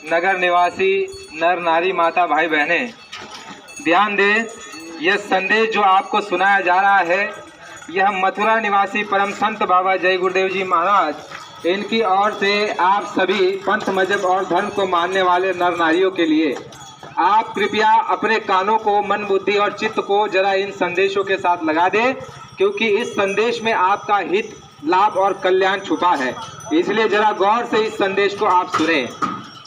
नगर निवासी नर नारी माता भाई बहनें, ध्यान दें, यह संदेश जो आपको सुनाया जा रहा है यह मथुरा निवासी परम संत बाबा जय गुरुदेव जी महाराज इनकी ओर से आप सभी पंथ मजहब और धर्म को मानने वाले नर नारियों के लिए। आप कृपया अपने कानों को, मन, बुद्धि और चित्त को जरा इन संदेशों के साथ लगा दें, क्योंकि इस संदेश में आपका हित, लाभ और कल्याण छुपा है। इसलिए जरा गौर से इस संदेश को आप सुने।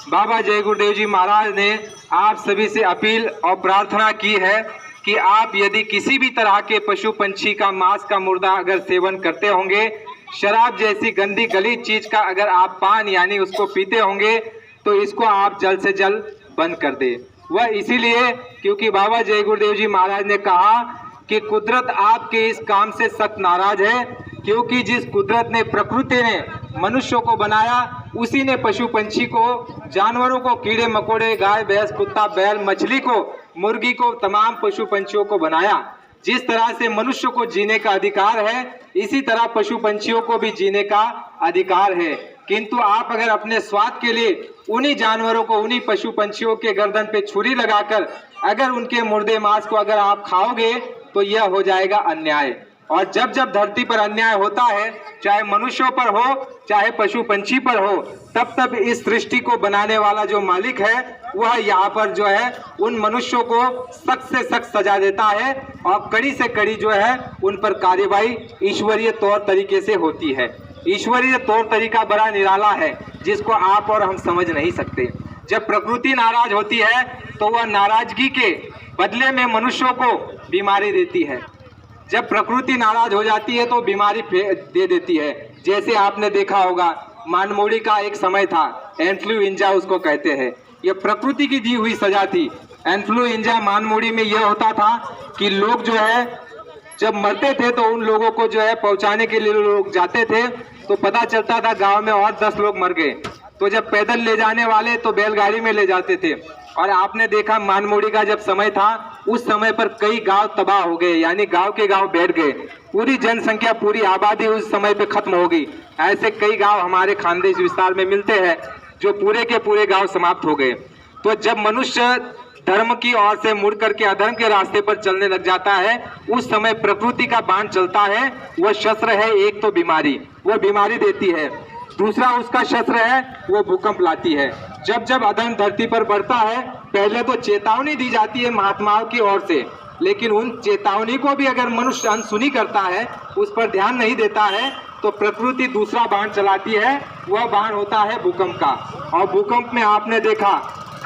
बाबा जय गुरुदेव जी महाराज ने आप सभी से अपील और प्रार्थना की है कि आप यदि किसी भी तरह के पशु पंछी का मांस का मुर्दा अगर सेवन करते होंगे, शराब जैसी गंदी गलीज चीज का अगर आप पान यानी उसको पीते होंगे, तो इसको आप जल्द से जल्द बंद कर दें। वह इसीलिए क्योंकि बाबा जय गुरुदेव जी महाराज ने कहा कि कुदरत आपके इस काम से सख्त नाराज है, क्योंकि जिस कुदरत ने, प्रकृति ने मनुष्यों को बनाया, उसी ने पशु पंछी को, जानवरों को, कीड़े मकोड़े, गाय भैंस, कुत्ता बैल, मछली को, मुर्गी को, तमाम पशु पंछियों को बनाया। जिस तरह से मनुष्य को जीने का अधिकार है, इसी तरह पशु पंछियों को भी जीने का अधिकार है। किंतु आप अगर अपने स्वाद के लिए उन्हीं जानवरों को, उन्हीं पशु पंछियों के गर्दन पे छुरी लगाकर अगर उनके मुर्दे मांस को अगर आप खाओगे, तो यह हो जाएगा अन्याय। और जब जब धरती पर अन्याय होता है, चाहे मनुष्यों पर हो, चाहे पशु पंछी पर हो, तब तब इस सृष्टि को बनाने वाला जो मालिक है, वह यहाँ पर जो है उन मनुष्यों को सख्त से सख्त सजा देता है और कड़ी से कड़ी जो है उन पर कार्यवाही ईश्वरीय तौर तरीके से होती है। ईश्वरीय तौर तरीका बड़ा निराला है, जिसको आप और हम समझ नहीं सकते। जब प्रकृति नाराज होती है, तो वह नाराजगी के बदले में मनुष्यों को बीमारी देती है। जब प्रकृति नाराज हो जाती है तो बीमारी दे देती है। जैसे आपने देखा होगा, मानमोड़ी का एक समय था, इन्फ्लुएंजा उसको कहते हैं। यह प्रकृति की दी हुई सजा थी। इन्फ्लुएंजा मानमोड़ी में यह होता था कि लोग जो है जब मरते थे तो उन लोगों को जो है पहुंचाने के लिए लोग जाते थे, तो पता चलता था गांव में और 10 लोग मर गए। तो जब पैदल ले जाने वाले तो बैलगाड़ी में ले जाते थे। और आपने देखा मानमोड़ी का जब समय था, उस समय पर कई गांव तबाह हो गए, यानी गांव के गांव बैठ गए। पूरी जनसंख्या, पूरी आबादी उस समय पे खत्म हो गई। ऐसे कई गांव हमारे खानदेश विस्तार में मिलते हैं जो पूरे के पूरे गांव समाप्त हो गए। तो जब मनुष्य धर्म की ओर से मुड़ करके अधर्म के रास्ते पर चलने लग जाता है, उस समय प्रकृति का बाण चलता है। वह शस्त्र है, एक तो बीमारी, वह बीमारी देती है। दूसरा उसका शस्त्र है, वो भूकंप लाती है। जब जब अधर्म धरती पर बढ़ता है, पहले तो चेतावनी दी जाती है महात्माओं की ओर से, लेकिन उन चेतावनी को भी अगर मनुष्य अनसुनी करता है, उस पर ध्यान नहीं देता है, तो प्रकृति दूसरा बाण चलाती है। वह बाण होता है भूकंप का। और भूकंप में आपने देखा,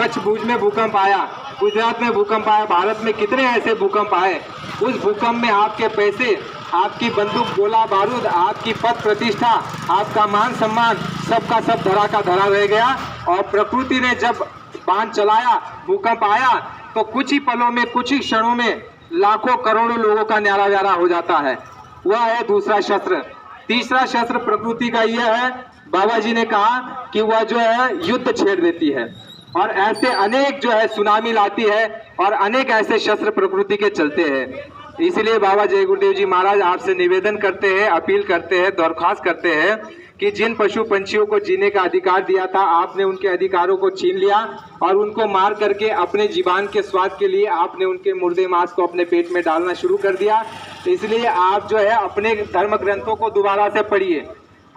कच्छ भुज में भूकंप आया, गुजरात में भूकंप आया, भारत में कितने ऐसे भूकंप आए। उस भूकंप में आपके पैसे, आपकी बंदूक, गोला बारूद, आपकी पद प्रतिष्ठा, आपका मान सम्मान, सबका सब धरा का धरा रह गया। और प्रकृति ने जब बाण चलाया, भूकंप आया, तो कुछ ही पलों में, कुछ ही क्षणों में लाखों करोड़ों लोगों का न्यारा व्यारा हो जाता है। वह है दूसरा शस्त्र। तीसरा शस्त्र प्रकृति का यह है, बाबा जी ने कहा कि वह जो है युद्ध छेड़ देती है। और ऐसे अनेक जो है सुनामी लाती है, और अनेक ऐसे शस्त्र प्रकृति के चलते हैं। इसलिए बाबा जय गुरुदेव जी महाराज आपसे निवेदन करते हैं, अपील करते हैं, दरख्वास्त करते हैं कि जिन पशु पंछियों को जीने का अधिकार दिया था, आपने उनके अधिकारों को छीन लिया और उनको मार करके अपने जीवन के स्वाद के लिए आपने उनके मुर्दे मांस को अपने पेट में डालना शुरू कर दिया। इसलिए आप जो है अपने धर्म ग्रंथों को दोबारा से पढ़िए।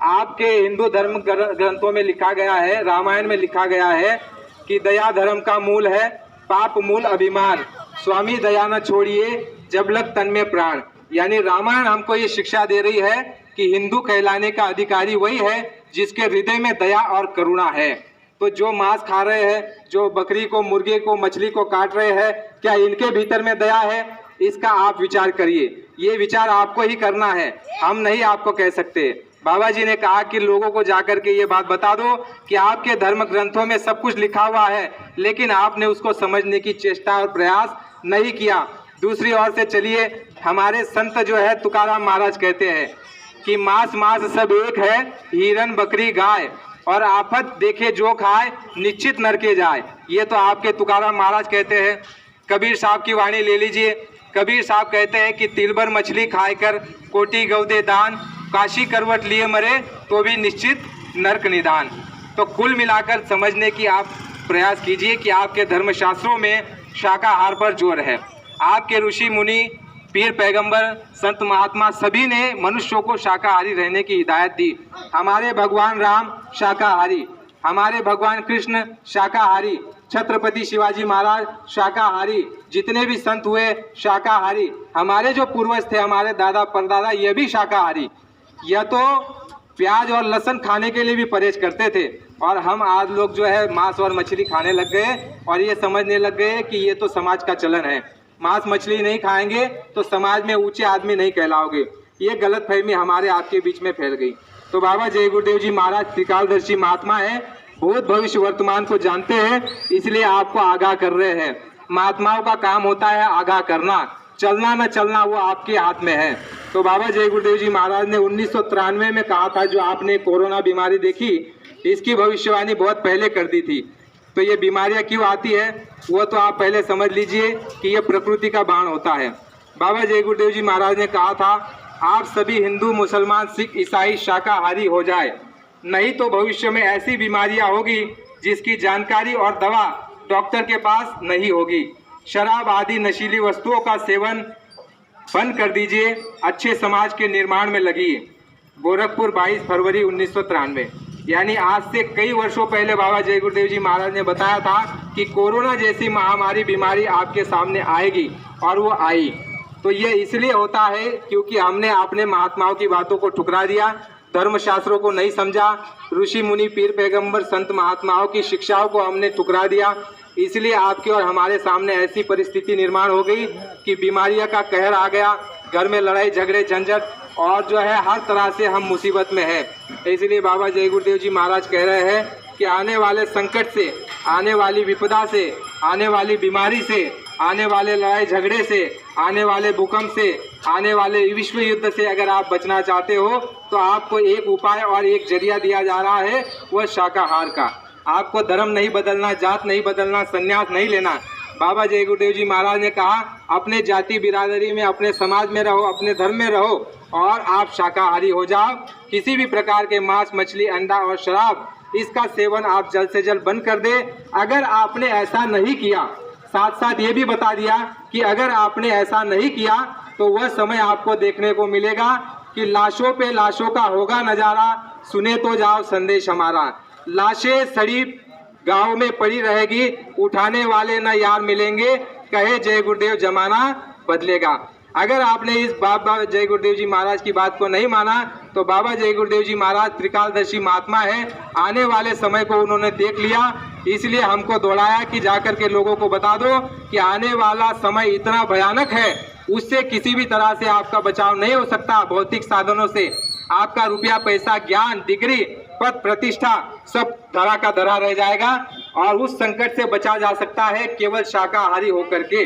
आपके हिंदू धर्म ग्रंथों में लिखा गया है, रामायण में लिखा गया है कि दया धर्म का मूल है, पाप मूल अभिमान, स्वामी दया न छोड़िए जब लग तन में प्राण। यानी रामायण हमको ये शिक्षा दे रही है कि हिंदू कहलाने का अधिकारी वही है जिसके हृदय में दया और करुणा है। तो जो मांस खा रहे हैं, जो बकरी को, मुर्गे को, मछली को काट रहे हैं, क्या इनके भीतर में दया है? इसका आप विचार करिए। ये विचार आपको ही करना है, हम नहीं आपको कह सकते। बाबा जी ने कहा कि लोगों को जाकर के ये बात बता दो कि आपके धर्म ग्रंथों में सब कुछ लिखा हुआ है, लेकिन आपने उसको समझने की चेष्टा और प्रयास नहीं किया। दूसरी ओर से चलिए, हमारे संत जो है तुकाराम महाराज कहते हैं कि मांस मांस सब एक है, हिरन बकरी गाय, और आफत देखे जो खाए, निश्चित नरके जाए। ये तो आपके तुकाराम महाराज कहते हैं। कबीर साहब की वाणी ले लीजिए। कबीर साहब कहते हैं कि तिलबर मछली खाकर कोटि गौदे दान, काशी करवट लिए मरे तो भी निश्चित नरक निदान। तो कुल मिलाकर समझने की आप प्रयास कीजिए कि आपके धर्मशास्त्रों में शाकाहार पर जोर है। आपके ऋषि मुनि, पीर पैगंबर, संत महात्मा सभी ने मनुष्यों को शाकाहारी रहने की हिदायत दी। हमारे भगवान राम शाकाहारी, हमारे भगवान कृष्ण शाकाहारी, छत्रपति शिवाजी महाराज शाकाहारी, जितने भी संत हुए शाकाहारी, हमारे जो पूर्वज थे, हमारे दादा परदादा, ये भी शाकाहारी। यह तो प्याज और लहसुन खाने के लिए भी परहेज करते थे, और हम आज लोग जो है मांस और मछली खाने लग गए और ये समझने लग गए कि ये तो समाज का चलन है। मांस मछली नहीं खाएंगे तो समाज में ऊंचे आदमी नहीं कहलाओगे। ये गलतफहमी हमारे आपके बीच में फैल गई। तो बाबा जय गुरुदेव जी महाराज त्रिकालदर्शी महात्मा है, भूत भविष्य वर्तमान को जानते हैं, इसलिए आपको आगाह कर रहे हैं। महात्माओं का काम होता है आगाह करना, चलना न चलना वो आपके हाथ में है। तो बाबा जय गुरुदेव जी महाराज ने 1993 में कहा था, जो आपने कोरोना बीमारी देखी, इसकी भविष्यवाणी बहुत पहले कर दी थी। तो ये बीमारियां क्यों आती है वो तो आप पहले समझ लीजिए कि ये प्रकृति का बाण होता है। बाबा जय गुरुदेव जी महाराज ने कहा था, आप सभी हिंदू, मुसलमान, सिख, ईसाई शाकाहारी हो जाए, नहीं तो भविष्य में ऐसी बीमारियां होगी जिसकी जानकारी और दवा डॉक्टर के पास नहीं होगी। शराब आदि नशीली वस्तुओं का सेवन बंद कर दीजिए, अच्छे समाज के निर्माण में लगिए। गोरखपुर 22 फरवरी 1993, यानी आज से कई वर्षों पहले बाबा जय गुरुदेव जी महाराज ने बताया था कि कोरोना जैसी महामारी बीमारी आपके सामने आएगी, और वो आई। तो ये इसलिए होता है क्योंकि हमने अपने महात्माओं की बातों को ठुकरा दिया, धर्मशास्त्रों को नहीं समझा, ऋषि मुनि, पीर पैगंबर, संत महात्माओं की शिक्षाओं को हमने ठुकरा दिया। इसलिए आपके और हमारे सामने ऐसी परिस्थिति निर्माण हो गई कि बीमारियां का कहर आ गया, घर में लड़ाई झगड़े झंझट, और जो है हर तरह से हम मुसीबत में हैं। इसलिए बाबा जय गुरुदेव जी महाराज कह रहे हैं कि आने वाले संकट से, आने वाली विपदा से, आने वाली बीमारी से, आने वाले लड़ाई झगड़े से, आने वाले भूकंप से, आने वाले विश्व युद्ध से अगर आप बचना चाहते हो तो आपको एक उपाय और एक जरिया दिया जा रहा है, वह शाकाहार का। आपको धर्म नहीं बदलना, जात नहीं बदलना, संन्यास नहीं लेना। बाबा जय गुरुदेव जी महाराज ने कहा, अपने जाति बिरादरी में, अपने समाज में रहो, अपने धर्म में रहो और आप शाकाहारी हो जाओ। किसी भी प्रकार के मांस, मछली, अंडा और शराब, इसका सेवन आप जल्द से जल्द बंद कर दे। अगर आपने ऐसा नहीं किया, साथ साथ ये भी बता दिया कि अगर आपने ऐसा नहीं किया तो वह समय आपको देखने को मिलेगा कि लाशों पे लाशों का होगा नज़ारा। सुने तो जाओ संदेश हमारा, लाशें सड़ी गांव में पड़ी रहेगी, उठाने वाले न यार मिलेंगे, कहे जय गुरुदेव जमाना बदलेगा। अगर आपने इस बाबा जय गुरुदेव जी महाराज की बात को नहीं माना तो बाबा जय गुरुदेव जी महाराज त्रिकालदर्शी महात्मा है, आने वाले समय को उन्होंने देख लिया, इसलिए हमको दौड़ाया कि जाकर के लोगों को बता दो कि आने वाला समय इतना भयानक है, उससे किसी भी तरह से आपका बचाव नहीं हो सकता। भौतिक साधनों से आपका रुपया, पैसा, ज्ञान, डिग्री, पद, प्रतिष्ठा सब धरा का धरा रह जाएगा, और उस संकट से बचा जा सकता है केवल शाकाहारी होकर के।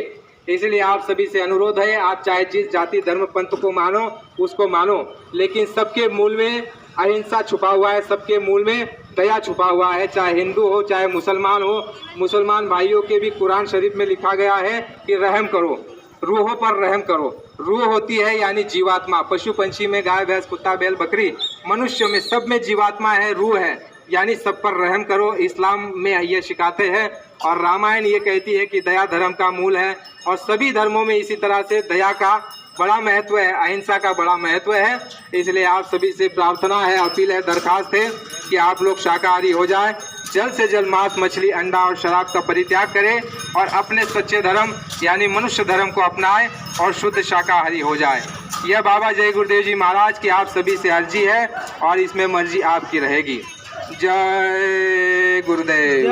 इसलिए आप सभी से अनुरोध है, आप चाहे जिस जाति धर्म पंथ को मानो उसको मानो, लेकिन सबके मूल में अहिंसा छुपा हुआ है, सबके मूल में दया छुपा हुआ है। चाहे हिंदू हो, चाहे मुसलमान हो, मुसलमान भाइयों के भी कुरान शरीफ में लिखा गया है कि रहम करो, रूहों पर रहम करो। रूह होती है यानी जीवात्मा, पशु पंछी में गाय भैंस कुत्ता बैल बकरी, मनुष्य में सब में जीवात्मा है, रूह है, यानी सब पर रहम करो। इस्लाम में ये सिखाते हैं, और रामायण ये कहती है कि दया धर्म का मूल है, और सभी धर्मों में इसी तरह से दया का बड़ा महत्व है, अहिंसा का बड़ा महत्व है। इसलिए आप सभी से प्रार्थना है, अपील है, दरखास्त है कि आप लोग शाकाहारी हो जाएं, जल्द से जल्द मांस, मछली, अंडा और शराब का परित्याग करें और अपने सच्चे धर्म यानी मनुष्य धर्म को अपनाएं और शुद्ध शाकाहारी हो जाएं। यह बाबा जय गुरुदेव जी महाराज की आप सभी से अर्जी है, और इसमें मर्जी आपकी रहेगी। जय गुरुदेव।